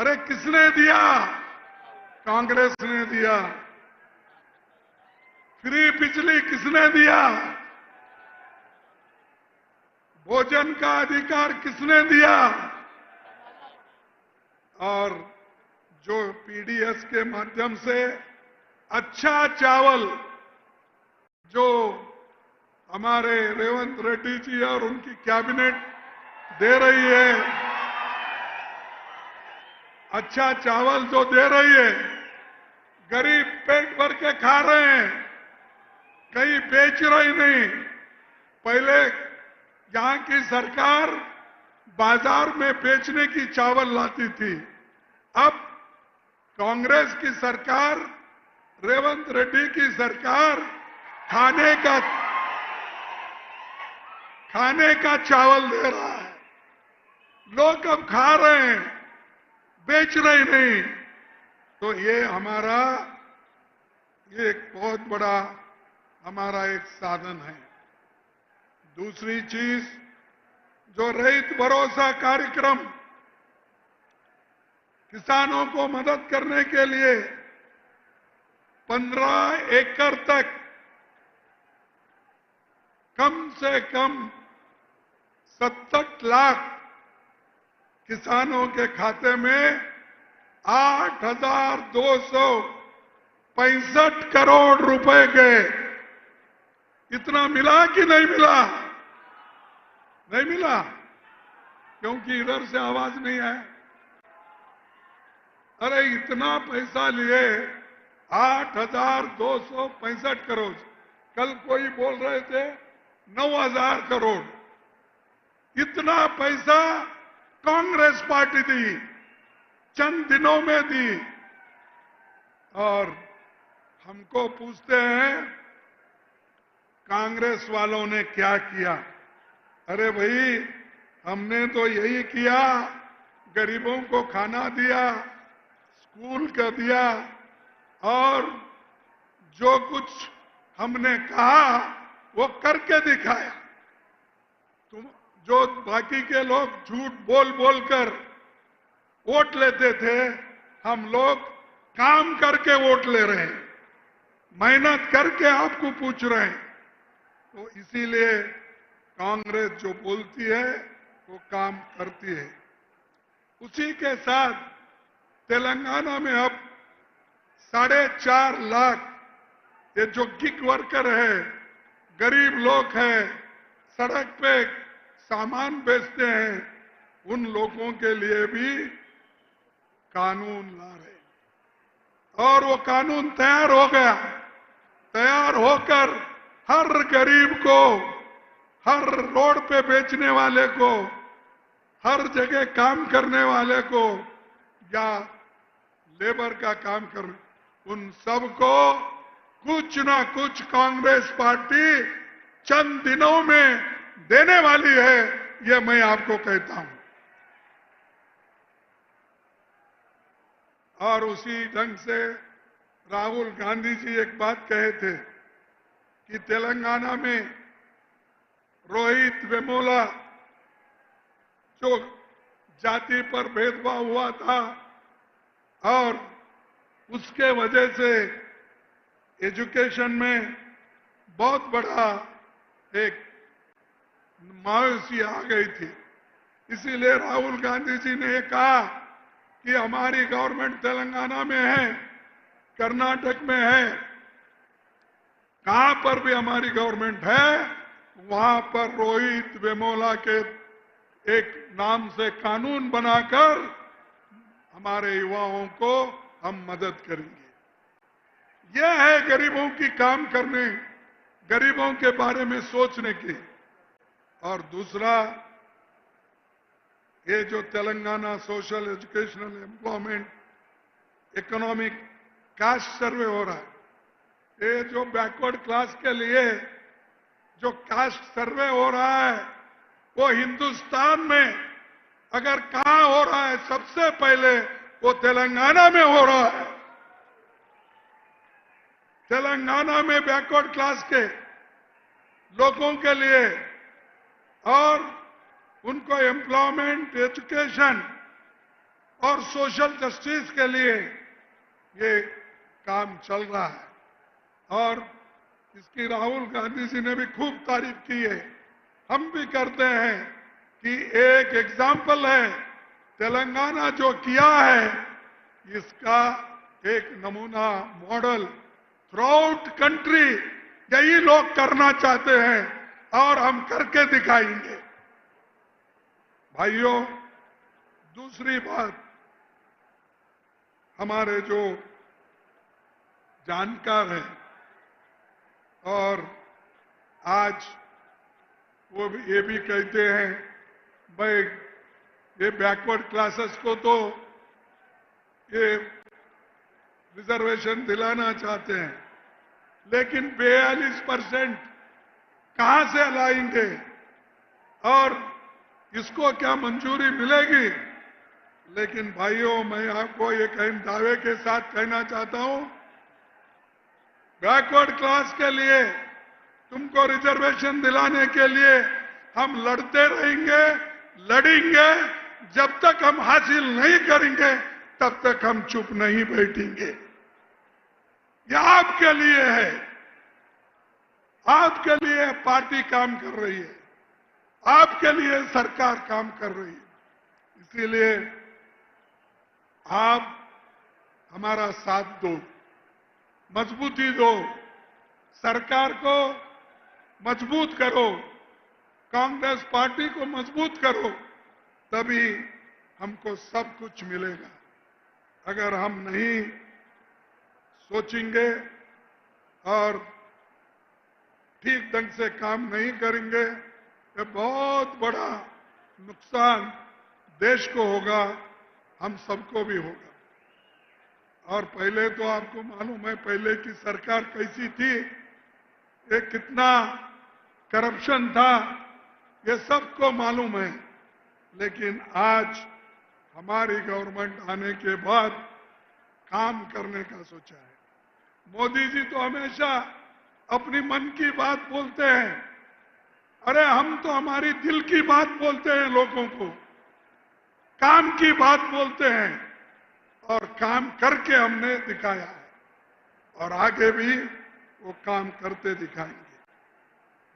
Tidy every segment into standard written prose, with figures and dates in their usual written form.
अरे किसने दिया? कांग्रेस ने दिया। फ्री बिजली किसने दिया? भोजन का अधिकार किसने दिया? और जो पीडीएस के माध्यम से अच्छा चावल जो हमारे रेवंत रेड्डी जी और उनकी कैबिनेट दे रही है, अच्छा चावल जो दे रही है, गरीब पेट भर के खा रहे हैं, कहीं बेच रही नहीं। पहले यहां की सरकार बाजार में बेचने की चावल लाती थी। अब कांग्रेस की सरकार, रेवंत रेड्डी की सरकार खाने का चावल दे रहा है। लोग अब खा रहे हैं, बेच रहे नहीं। तो ये हमारा एक बहुत बड़ा हमारा एक साधन है। दूसरी चीज, जो रैयत भरोसा कार्यक्रम किसानों को मदद करने के लिए 15 एकड़ तक कम से कम 67 लाख किसानों के खाते में 8,265 करोड़ रुपए गए। इतना मिला कि नहीं मिला? नहीं मिला, क्योंकि इधर से आवाज नहीं आया। अरे इतना पैसा लिए, 8,265 करोड़। कल कोई बोल रहे थे 9,000 करोड़। इतना पैसा कांग्रेस पार्टी दी, चंद दिनों में दी। और हमको पूछते हैं कांग्रेस वालों ने क्या किया? अरे भाई, हमने तो यही किया, गरीबों को खाना दिया, स्कूल का दिया, और जो कुछ हमने कहा वो करके दिखाया। तुम जो बाकी के लोग झूठ बोल बोल कर वोट लेते थे, हम लोग काम करके वोट ले रहे हैं, मेहनत करके आपको पूछ रहे हैं। तो इसीलिए कांग्रेस जो बोलती है वो काम करती है। उसी के साथ तेलंगाना में अब 4.5 लाख ये जो गिग वर्कर है, गरीब लोग हैं, सड़क पे सामान बेचते हैं, उन लोगों के लिए भी कानून ला रहे हैं। और वो कानून तैयार हो गया। तैयार होकर हर गरीब को, हर रोड पे बेचने वाले को, हर जगह काम करने वाले को, या लेबर का काम करने, उन सबको कुछ ना कुछ कांग्रेस पार्टी चंद दिनों में देने वाली है, ये मैं आपको कहता हूं। और उसी ढंग से राहुल गांधी जी एक बात कहे थे कि तेलंगाना में रोहित वेमुला जो जाति पर भेदभाव हुआ था और उसके वजह से एजुकेशन में बहुत बड़ा एक मायूसी आ गई थी। इसीलिए राहुल गांधी जी ने ये कहा कि हमारी गवर्नमेंट तेलंगाना में है, कर्नाटक में है, कहां पर भी हमारी गवर्नमेंट है, वहां पर रोहित वेमुला के एक नाम से कानून बनाकर हमारे युवाओं को हम मदद करेंगे। यह है गरीबों की काम करने, गरीबों के बारे में सोचने की। और दूसरा, ये जो Telangana social educational employment economic cast सर्वे हो रहा है, ये जो बैकवर्ड क्लास के लिए जो कास्ट सर्वे हो रहा है, वो हिंदुस्तान में अगर कहां हो रहा है, सबसे पहले वो तेलंगाना में हो रहा है। तेलंगाना में बैकवर्ड क्लास के लोगों के लिए और उनको एम्प्लॉयमेंट, एजुकेशन और और सोशल जस्टिस के लिए ये काम चल रहा है और इसकी राहुल गांधी जी ने भी खूब तारीफ की है, हम भी करते हैं कि एक एग्जाम्पल है तेलंगाना जो किया है, इसका एक नमूना मॉडल थ्रू आउट कंट्री यही लोग करना चाहते हैं और हम करके दिखाएंगे। भाइयों, दूसरी बात, हमारे जो जानकार हैं और आज वो भी ये भी कहते हैं भाई ये बैकवर्ड क्लासेस को तो ये रिजर्वेशन दिलाना चाहते हैं, लेकिन 42% कहां से लाएंगे और इसको क्या मंजूरी मिलेगी? लेकिन भाइयों, मैं आपको ये दावे के साथ कहना चाहता हूं, बैकवर्ड क्लास के लिए तुमको रिजर्वेशन दिलाने के लिए हम लड़ते रहेंगे, लड़ेंगे। जब तक हम हासिल नहीं करेंगे तब तक हम चुप नहीं बैठेंगे। यह आपके लिए है, आपके लिए पार्टी काम कर रही है, आपके लिए सरकार काम कर रही है। इसीलिए आप हमारा साथ दो, मजबूती दो, सरकार को मजबूत करो, कांग्रेस पार्टी को मजबूत करो, तभी हमको सब कुछ मिलेगा। अगर हम नहीं सोचेंगे और ठीक ढंग से काम नहीं करेंगे तो बहुत बड़ा नुकसान देश को होगा, हम सबको भी होगा। और पहले तो आपको मालूम है पहले की सरकार कैसी थी, ये कितना करप्शन था, ये सबको मालूम है। लेकिन आज हमारी गवर्नमेंट आने के बाद काम करने का सोचा है। मोदी जी तो हमेशा अपनी मन की बात बोलते हैं, अरे हम तो हमारी दिल की बात बोलते हैं, लोगों को काम की बात बोलते हैं और काम करके हमने दिखाया है और आगे भी वो काम करते दिखाएंगे।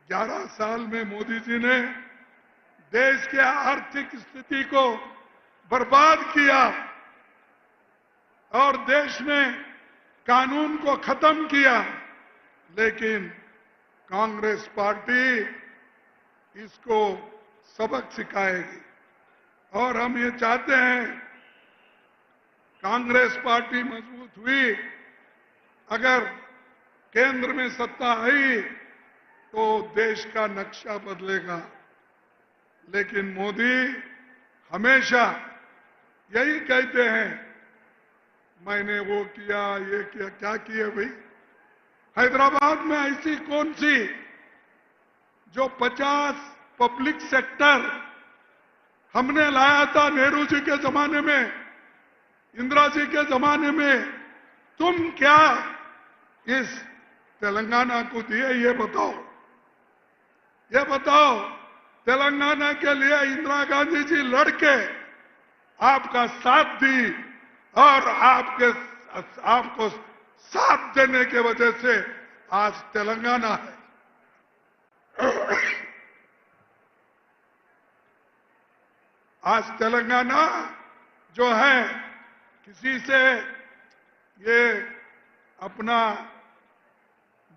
11 साल में मोदी जी ने देश के आर्थिक स्थिति को बर्बाद किया और देश में कानून को खत्म किया, लेकिन कांग्रेस पार्टी इसको सबक सिखाएगी और हम ये चाहते हैं कांग्रेस पार्टी मजबूत हुई, अगर केंद्र में सत्ता आई तो देश का नक्शा बदलेगा। लेकिन मोदी हमेशा यही कहते हैं, मैंने वो किया, ये किया, क्या किया भाई? हैदराबाद में ऐसी कौन सी जो 50 पब्लिक सेक्टर हमने लाया था नेहरू जी के जमाने में, इंदिरा जी के जमाने में, तुम क्या इस तेलंगाना को दिए? ये बताओ, ये बताओ। तेलंगाना के लिए इंदिरा गांधी जी लड़के आपका साथ दी और आपको साथ देने के वजह से आज तेलंगाना है। आज तेलंगाना जो है किसी से ये अपना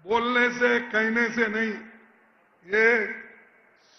बोलने से कहने से नहीं, ये